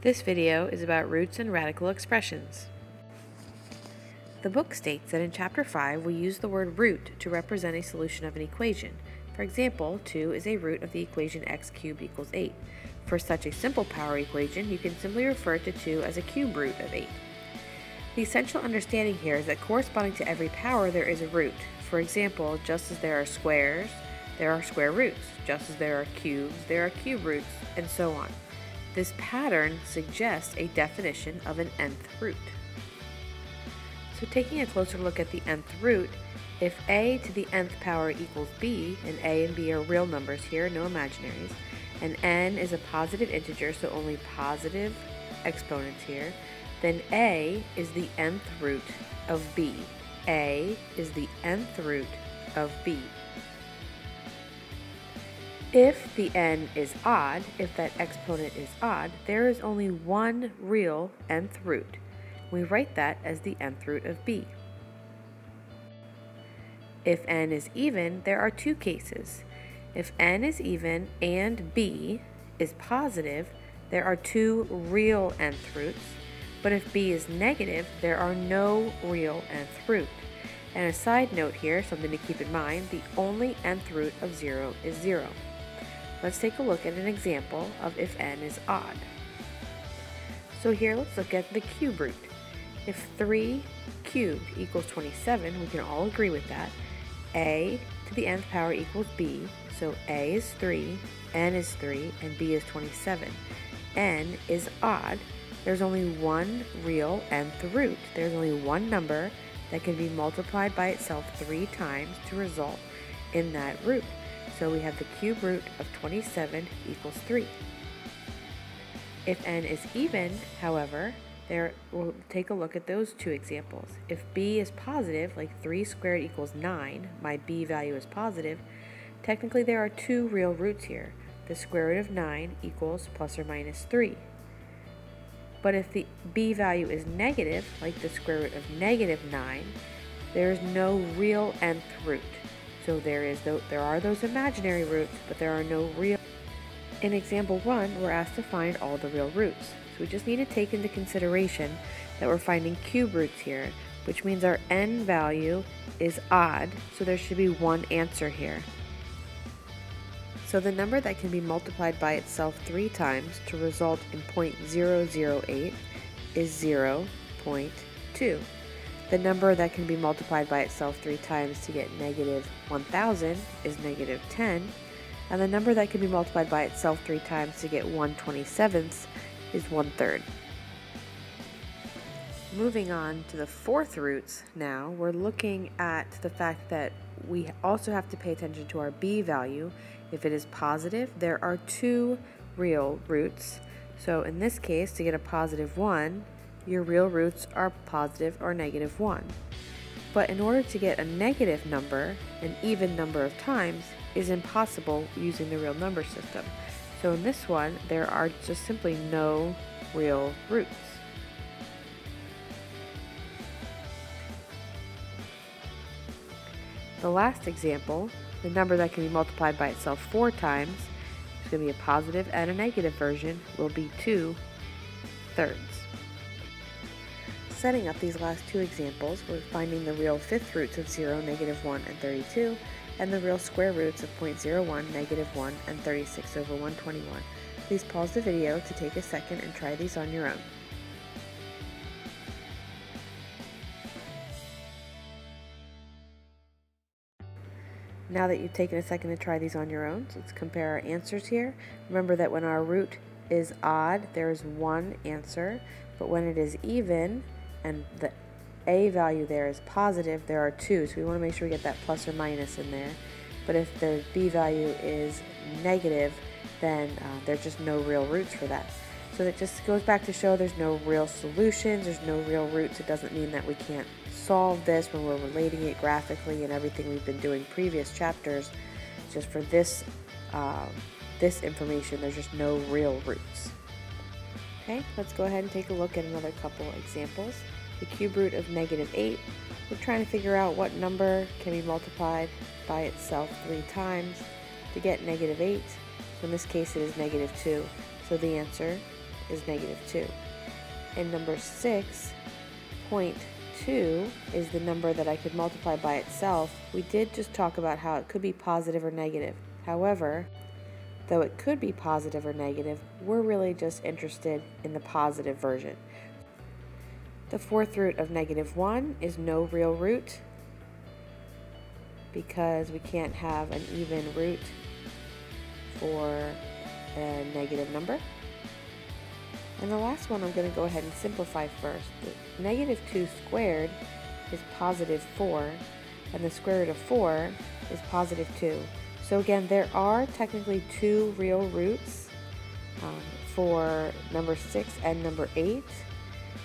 This video is about roots and radical expressions. The book states that in Chapter 5 we use the word root to represent a solution of an equation. For example, 2 is a root of the equation x cubed equals 8. For such a simple power equation, you can simply refer to 2 as a cube root of 8. The essential understanding here is that corresponding to every power there is a root. For example, just as there are squares, there are square roots. Just as there are cubes, there are cube roots, and so on. This pattern suggests a definition of an nth root. So taking a closer look at the nth root, if a to the nth power equals b, and a and b are real numbers here, no imaginaries, and n is a positive integer, so only positive exponents here, then a is the nth root of b. A is the nth root of b. If the n is odd, if that exponent is odd, there is only one real nth root. We write that as the nth root of b. If n is even, there are two cases. If n is even and b is positive, there are two real nth roots, but if b is negative, there are no real nth root. And a side note here, something to keep in mind, the only nth root of 0 is 0. Let's take a look at an example of if n is odd. So here let's look at the cube root. If 3 cubed equals 27, we can all agree with that. A to the nth power equals b, so a is 3, n is 3, and b is 27. N is odd. There's only one real nth root. There's only one number that can be multiplied by itself 3 times to result in that root. So we have the cube root of 27 equals 3. If n is even, however, we'll take a look at those two examples. If b is positive, like 3 squared equals 9, my b value is positive, technically there are two real roots here. The square root of 9 equals plus or minus 3. But if the b value is negative, like the square root of negative 9, there is no real nth root. So there are those imaginary roots, but there are no real. In example 1, we're asked to find all the real roots. So we just need to take into consideration that we're finding cube roots here, which means our n value is odd, so there should be one answer here. So the number that can be multiplied by itself 3 times to result in 0.008 is 0.2. The number that can be multiplied by itself 3 times to get negative 1,000 is negative 10, and the number that can be multiplied by itself 3 times to get 1/27 is 1/3. Moving on to the fourth roots now, we're looking at the fact that we also have to pay attention to our b value. If it is positive, there are two real roots. So in this case, to get a positive 1, your real roots are positive or negative 1. But in order to get a negative number, an even number of times, is impossible using the real number system. So in this one, there are just simply no real roots. The last example, the number that can be multiplied by itself 4 times, it's going to be a positive and a negative version, will be 2/3. Setting up these last two examples, we're finding the real fifth roots of 0, negative 1, and 32, and the real square roots of 0.01, negative 1, and 36 over 121. Please pause the video to take a second and try these on your own. Now that you've taken a second to try these on your own, so let's compare our answers here. Remember that when our root is odd, there is one answer, but when it is even, and the a value there is positive, there are two, so we want to make sure we get that plus or minus in there. But if the b value is negative, then there's just no real roots for that. So that just goes back to show there's no real solutions, there's no real roots. It doesn't mean that we can't solve this when we're relating it graphically and everything we've been doing previous chapters. Just for this, this information, there's just no real roots. Okay, let's go ahead and take a look at another couple examples. The cube root of negative 8, we're trying to figure out what number can be multiplied by itself 3 times to get negative 8. So in this case it is negative 2. So the answer is negative 2. And number 6.2 is the number that I could multiply by itself. We did just talk about how it could be positive or negative. However, though it could be positive or negative, we're really just interested in the positive version. The fourth root of negative 1 is no real root because we can't have an even root for a negative number. And the last one I'm going to go ahead and simplify first. The negative 2 squared is positive 4, and the square root of 4 is positive 2. So again, there are technically 2 real roots for number 6 and number 8,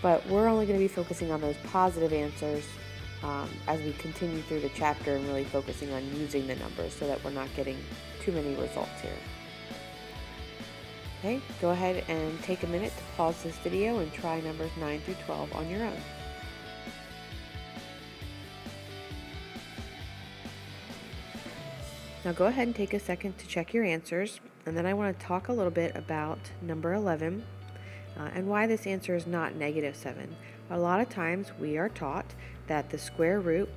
but we're only going to be focusing on those positive answers as we continue through the chapter and really focusing on using the numbers so that we're not getting too many results here. Okay, go ahead and take a minute to pause this video and try numbers 9 through 12 on your own. Now go ahead and take a second to check your answers, and then I want to talk a little bit about number 11 and why this answer is not negative 7. A lot of times we are taught that the square root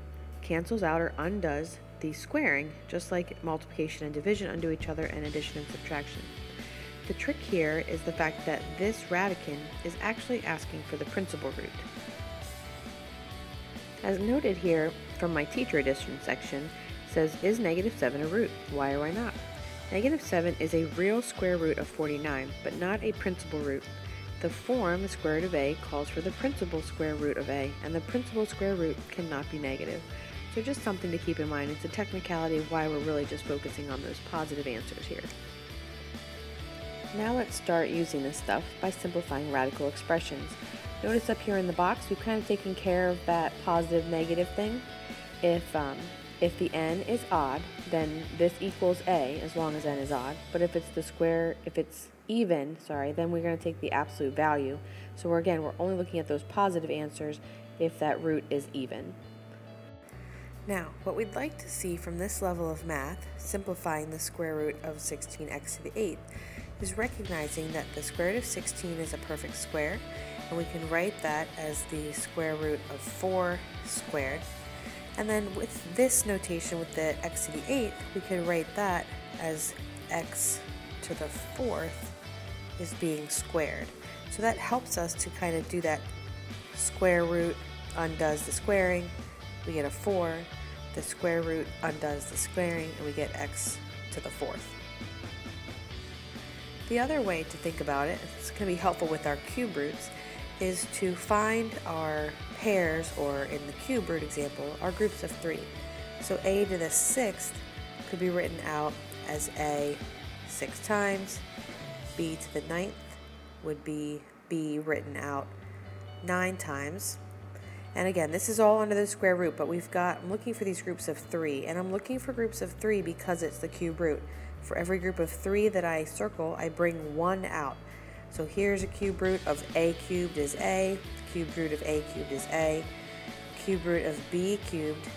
cancels out or undoes the squaring, just like multiplication and division undo each other and addition and subtraction. The trick here is the fact that this radicand is actually asking for the principal root. As noted here from my teacher edition section, says, is negative 7 a root? Why or why not? Negative 7 is a real square root of 49, but not a principal root. The form, the square root of a, calls for the principal square root of a, and the principal square root cannot be negative. So just something to keep in mind. It's a technicality of why we're really just focusing on those positive answers here. Now let's start using this stuff by simplifying radical expressions. Notice up here in the box, we've kind of taken care of that positive negative thing. If the n is odd, then this equals a as long as n is odd. But if it's even, then we're going to take the absolute value. So we're only looking at those positive answers if that root is even. Now, what we'd like to see from this level of math, simplifying the square root of 16x to the 8th, is recognizing that the square root of 16 is a perfect square, and we can write that as the square root of 4 squared. And then with this notation, with the x to the 8th, we could write that as x to the 4th is being squared. So that helps us to kind of do that square root undoes the squaring, we get a 4, the square root undoes the squaring, and we get x to the 4th. The other way to think about it, it's going to be helpful with our cube roots, is to find our pairs, or in the cube root example, our groups of 3. So a to the 6th could be written out as a 6 times, b to the 9th would be b written out 9 times. And again, this is all under the square root, but I'm looking for these groups of 3, and I'm looking for groups of 3 because it's the cube root. For every group of 3 that I circle, I bring 1 out. So here's a cube root of a cubed is a, cube root of a cubed is a, cube root of b cubed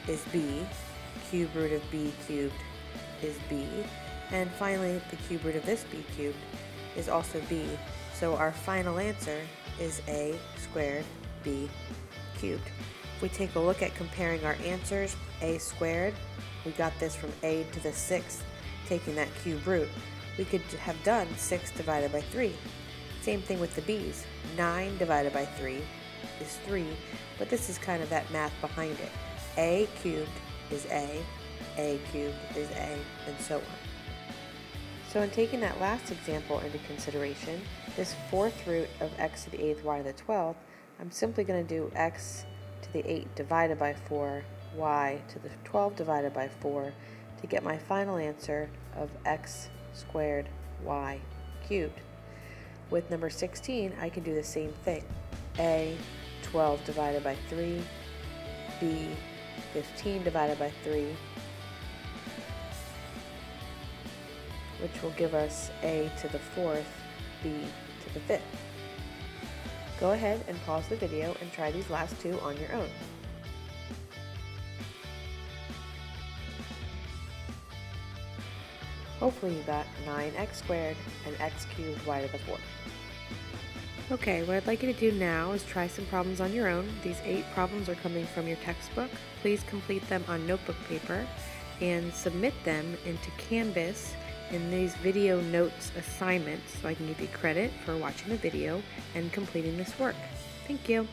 is b, cube root of b cubed is b, and finally the cube root of this b cubed is also b. So our final answer is a squared b cubed. If we take a look at comparing our answers, a squared, we got this from a to the 6th, taking that cube root. We could have done 6 divided by 3. Same thing with the b's. 9 divided by 3 is 3, but this is kind of that math behind it. A cubed is a cubed is a, and so on. So in taking that last example into consideration, this 4th root of x to the 8th, y to the 12th, I'm simply going to do x to the 8 divided by 4, y to the 12 divided by 4 to get my final answer of x squared y cubed. With number 16, I can do the same thing. A 12 divided by 3, b 15 divided by 3, which will give us a to the 4th, b to the 5th. Go ahead and pause the video and try these last two on your own. Hopefully you got 9x squared and x cubed y to the 4th. Okay, what I'd like you to do now is try some problems on your own. These 8 problems are coming from your textbook. Please complete them on notebook paper and submit them into Canvas in these video notes assignments so I can give you credit for watching the video and completing this work. Thank you.